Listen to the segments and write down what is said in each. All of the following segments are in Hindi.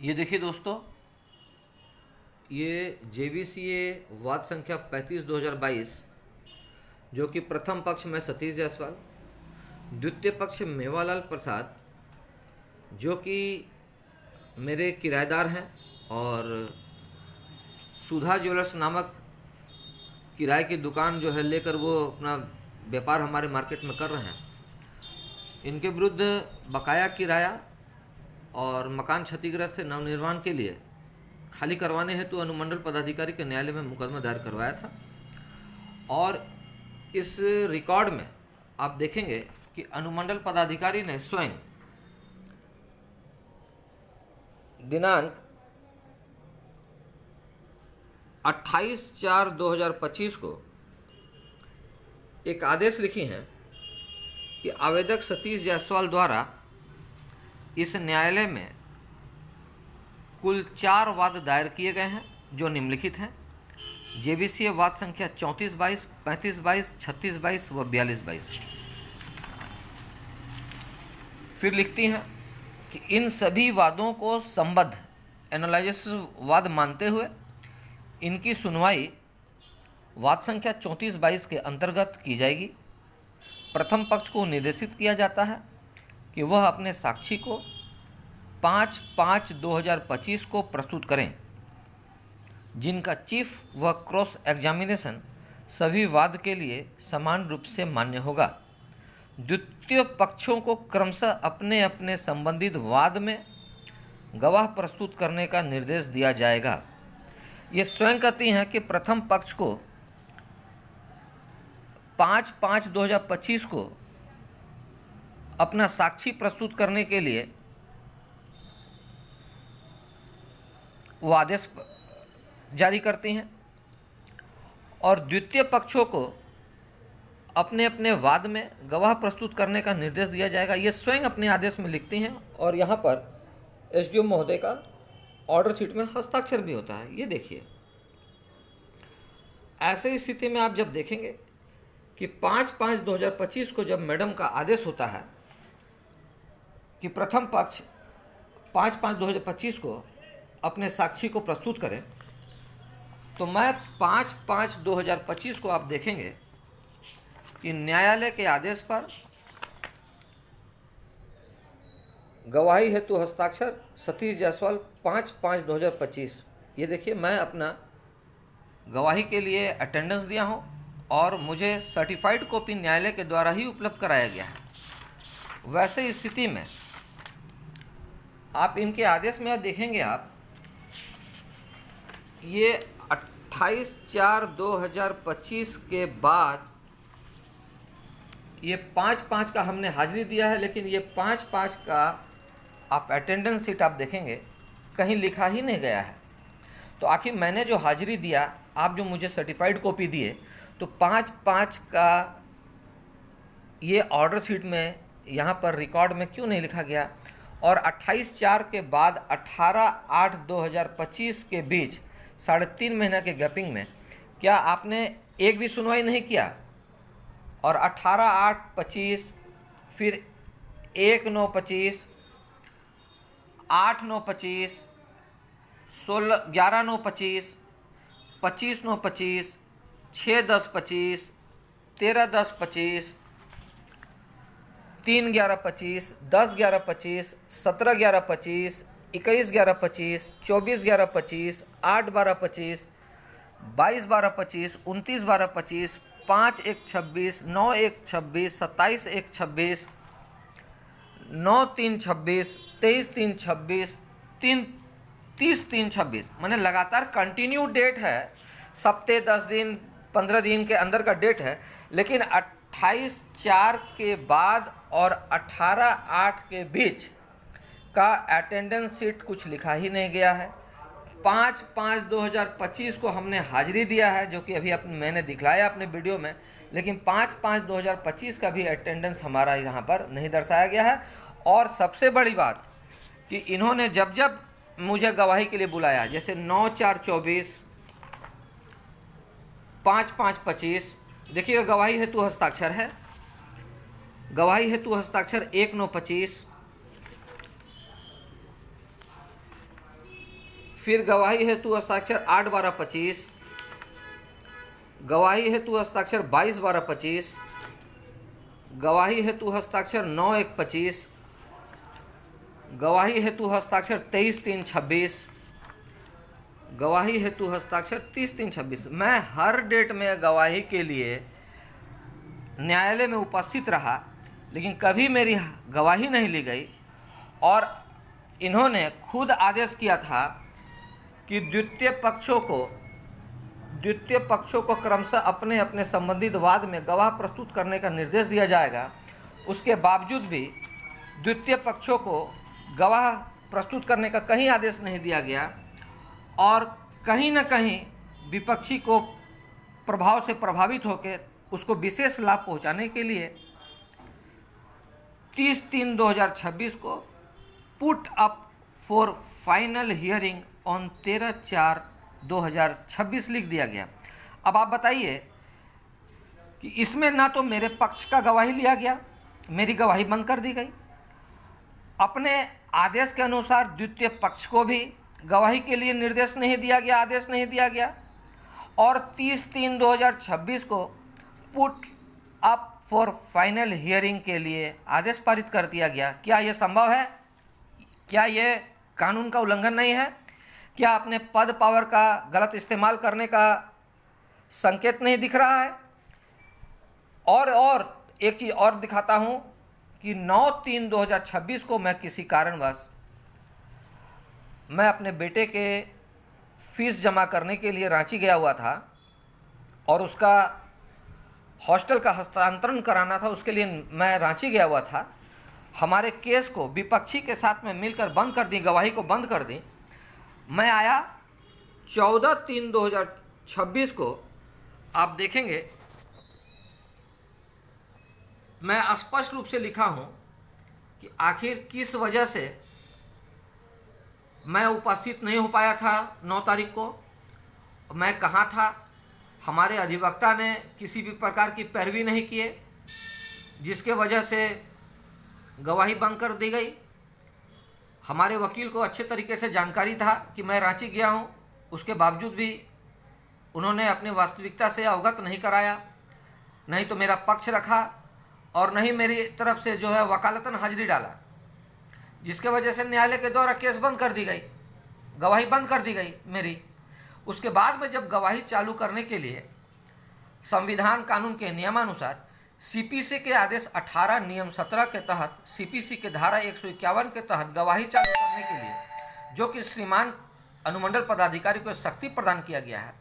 ये देखिए दोस्तों, ये JBCA वाद संख्या 35/2022, जो कि प्रथम पक्ष में सतीश जायसवाल, द्वितीय पक्ष मेवालाल प्रसाद, जो कि मेरे किराएदार हैं और सुधा ज्वेलर्स नामक किराए की दुकान जो है लेकर वो अपना व्यापार हमारे मार्केट में कर रहे हैं। इनके विरुद्ध बकाया किराया और मकान क्षतिग्रस्त नवनिर्माण के लिए खाली करवाने हेतु अनुमंडल पदाधिकारी के न्यायालय में मुकदमा दायर करवाया था। और इस रिकॉर्ड में आप देखेंगे कि अनुमंडल पदाधिकारी ने स्वयं दिनांक 28/4/2025 को एक आदेश लिखी हैं कि आवेदक सतीश जायसवाल द्वारा इस न्यायालय में कुल 4 वाद दायर किए गए हैं, जो निम्नलिखित हैं। JBCA वाद संख्या 34/22, 35/22, 36/22 व 42/22। फिर लिखती हैं कि इन सभी वादों को संबद्ध एनालिसिस वाद मानते हुए इनकी सुनवाई वाद संख्या 34/22 के अंतर्गत की जाएगी। प्रथम पक्ष को निर्देशित किया जाता है कि वह अपने साक्षी को 5/5/2025 को प्रस्तुत करें, जिनका चीफ व क्रॉस एग्जामिनेशन सभी वाद के लिए समान रूप से मान्य होगा। द्वितीय पक्षों को क्रमशः अपने अपने संबंधित वाद में गवाह प्रस्तुत करने का निर्देश दिया जाएगा। ये स्वयं कहती हैं कि प्रथम पक्ष को 5/5/2025 को अपना साक्षी प्रस्तुत करने के लिए वो आदेश जारी करती हैं और द्वितीय पक्षों को अपने अपने वाद में गवाह प्रस्तुत करने का निर्देश दिया जाएगा। ये स्वयं अपने आदेश में लिखती हैं और यहाँ पर SDO महोदय का ऑर्डर शीट में हस्ताक्षर भी होता है। ये देखिए, ऐसे स्थिति में आप जब देखेंगे कि 5/5/2025 को जब मैडम का आदेश होता है कि प्रथम पक्ष 5/5/2025 को अपने साक्षी को प्रस्तुत करें, तो मैं 5/5/2025 को आप देखेंगे कि न्यायालय के आदेश पर गवाही हेतु हस्ताक्षर सतीश जायसवाल 5/5/2025। ये देखिए, मैं अपना गवाही के लिए अटेंडेंस दिया हूँ और मुझे सर्टिफाइड कॉपी न्यायालय के द्वारा ही उपलब्ध कराया गया है। वैसे स्थिति में आप इनके आदेश में आप देखेंगे, आप ये 28/4/2025 के बाद ये 5/5 का हमने हाजिरी दिया है, लेकिन ये 5/5 का आप अटेंडेंस शीट आप देखेंगे कहीं लिखा ही नहीं गया है। तो आखिर मैंने जो हाजिरी दिया, आप जो मुझे सर्टिफाइड कॉपी दिए, तो 5/5 का ये ऑर्डर शीट में यहाँ पर रिकॉर्ड में क्यों नहीं लिखा गया? और 28/4 के बाद 18/8/2025 के बीच 3.5 महीना के गैपिंग में क्या आपने एक भी सुनवाई नहीं किया? और 18/8/25, फिर 1/9/25, 8/9/25, 11/9/25, 25/9/25, 6/10/25, 13/10/25, 3/11/25, 10/11/25, 17/11/25, 21/11/25, 24/11/25, 8/12/25, 22/12/25, 29/12/25, 5/1/26, 9/1/26, 27/1/26, 9/3/26, 23/3/26, 30/3/26, मैंने लगातार कंटिन्यू डेट है, सप्ते 10 दिन 15 दिन के अंदर का डेट है, लेकिन 28/4 के बाद और 18/8 के बीच का अटेंडेंस शीट कुछ लिखा ही नहीं गया है। 5/5/2025 को हमने हाजिरी दिया है, जो कि अभी मैंने दिखलाया अपने वीडियो में, लेकिन 5/5/2025 का भी अटेंडेंस हमारा यहाँ पर नहीं दर्शाया गया है। और सबसे बड़ी बात कि इन्होंने जब जब मुझे गवाही के लिए बुलाया, जैसे 9/4/24, 5/5/25, देखिए गवाही हेतु हस्ताक्षर है, गवाही हेतु हस्ताक्षर 1/9/25, फिर गवाही हेतु हस्ताक्षर 8/12/25, गवाही हेतु हस्ताक्षर 22/12/25, गवाही हेतु हस्ताक्षर 9/1/25, गवाही हेतु हस्ताक्षर 23/3/26, गवाही हेतु हस्ताक्षर 30/3/26। मैं हर डेट में गवाही के लिए न्यायालय में उपस्थित रहा, लेकिन कभी मेरी गवाही नहीं ली गई। और इन्होंने खुद आदेश किया था कि द्वितीय पक्षों को क्रमशः अपने अपने संबंधित वाद में गवाह प्रस्तुत करने का निर्देश दिया जाएगा। उसके बावजूद भी द्वितीय पक्षों को गवाह प्रस्तुत करने का कहीं आदेश नहीं दिया गया, और कहीं न कहीं विपक्षी को प्रभाव से प्रभावित होकर उसको विशेष लाभ पहुंचाने के लिए 30/3/2026 को put up for final hearing on 13/4/2026 लिख दिया गया। अब आप बताइए कि इसमें ना तो मेरे पक्ष का गवाही लिया गया, मेरी गवाही बंद कर दी गई। अपने आदेश के अनुसार द्वितीय पक्ष को भी गवाही के लिए निर्देश नहीं दिया गया, आदेश नहीं दिया गया, और 30/3/2026 को put up for final hearing के लिए आदेश पारित कर दिया गया। क्या यह संभव है? क्या यह कानून का उल्लंघन नहीं है? क्या अपने पद पावर का गलत इस्तेमाल करने का संकेत नहीं दिख रहा है? और एक चीज़ और दिखाता हूं कि 9/3/2026 को मैं किसी कारणवश मैं अपने बेटे के फीस जमा करने के लिए रांची गया हुआ था, और उसका हॉस्टल का हस्तांतरण कराना था, उसके लिए मैं रांची गया हुआ था। हमारे केस को विपक्षी के साथ में मिलकर बंद कर दी, गवाही को बंद कर दी। मैं आया 14/3/2026 को, आप देखेंगे मैं स्पष्ट रूप से लिखा हूं कि आखिर किस वजह से मैं उपस्थित नहीं हो पाया था 9 तारीख को, मैं कहाँ था। हमारे अधिवक्ता ने किसी भी प्रकार की पैरवी नहीं किए, जिसके वजह से गवाही बंद कर दी गई। हमारे वकील को अच्छे तरीके से जानकारी था कि मैं रांची गया हूं, उसके बावजूद भी उन्होंने अपनी वास्तविकता से अवगत नहीं कराया, नहीं तो मेरा पक्ष रखा और नहीं मेरी तरफ से जो है वकालतन हाजिरी डाला, जिसके वजह से न्यायालय के द्वारा केस बंद कर दी गई, गवाही बंद कर दी गई मेरी। उसके बाद में जब गवाही चालू करने के लिए संविधान कानून के नियमानुसार सीपीसी के आदेश 18 नियम 17 के तहत सीपीसी के धारा 151 के तहत गवाही चालू करने के लिए, जो कि श्रीमान अनुमंडल पदाधिकारी को शक्ति प्रदान किया गया है,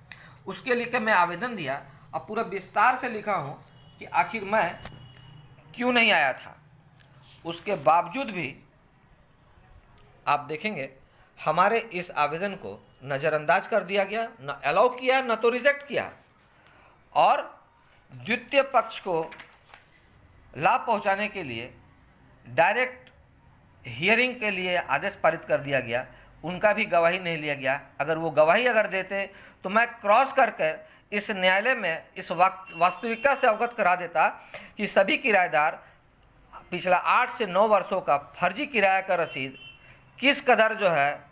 उसके लिए मैं आवेदन दिया। अब पूरा विस्तार से लिखा हूँ कि आखिर मैं क्यों नहीं आया था। उसके बावजूद भी आप देखेंगे हमारे इस आवेदन को नज़रअंदाज कर दिया गया, न अलाउ किया न तो रिजेक्ट किया, और द्वितीय पक्ष को लाभ पहुंचाने के लिए डायरेक्ट हियरिंग के लिए आदेश पारित कर दिया गया। उनका भी गवाही नहीं लिया गया। अगर वो गवाही देते तो मैं क्रॉस करके इस न्यायालय में इस वास्तविकता से अवगत करा देता कि सभी किराएदार पिछला 8 से 9 वर्षों का फर्जी किराया का रसीद किस कदर जो है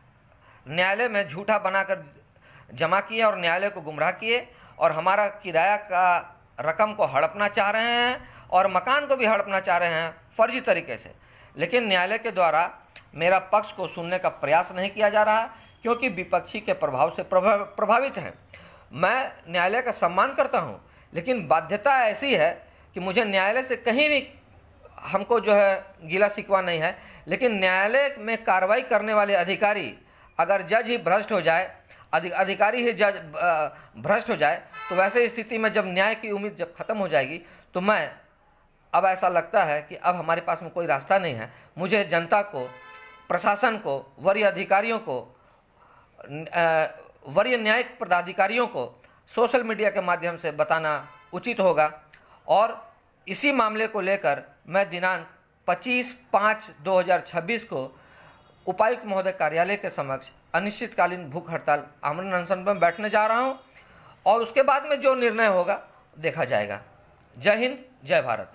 न्यायालय में झूठा बनाकर जमा किए और न्यायालय को गुमराह किए, और हमारा किराया का रकम को हड़पना चाह रहे हैं और मकान को भी हड़पना चाह रहे हैं फर्जी तरीके से। लेकिन न्यायालय के द्वारा मेरा पक्ष को सुनने का प्रयास नहीं किया जा रहा, क्योंकि विपक्षी के प्रभाव से प्रभावित हैं। मैं न्यायालय का सम्मान करता हूं, लेकिन बाध्यता ऐसी है कि मुझे न्यायालय से कहीं भी हमको जो है गिला शिकवा नहीं है, लेकिन न्यायालय में कार्रवाई करने वाले अधिकारी अगर जज ही भ्रष्ट हो जाए, अधिकारी ही जज भ्रष्ट हो जाए, तो वैसे स्थिति में जब न्याय की उम्मीद जब खत्म हो जाएगी, तो मैं अब ऐसा लगता है कि अब हमारे पास में कोई रास्ता नहीं है। मुझे जनता को, प्रशासन को, वरीय अधिकारियों को, वरीय न्यायिक पदाधिकारियों को सोशल मीडिया के माध्यम से बताना उचित होगा। और इसी मामले को लेकर मैं दिनांक 25/5/2026 को उपायुक्त महोदय कार्यालय के समक्ष अनिश्चितकालीन भूख हड़ताल आमरण अनशन पर बैठने जा रहा हूं, और उसके बाद में जो निर्णय होगा देखा जाएगा। जय हिंद, जय भारत।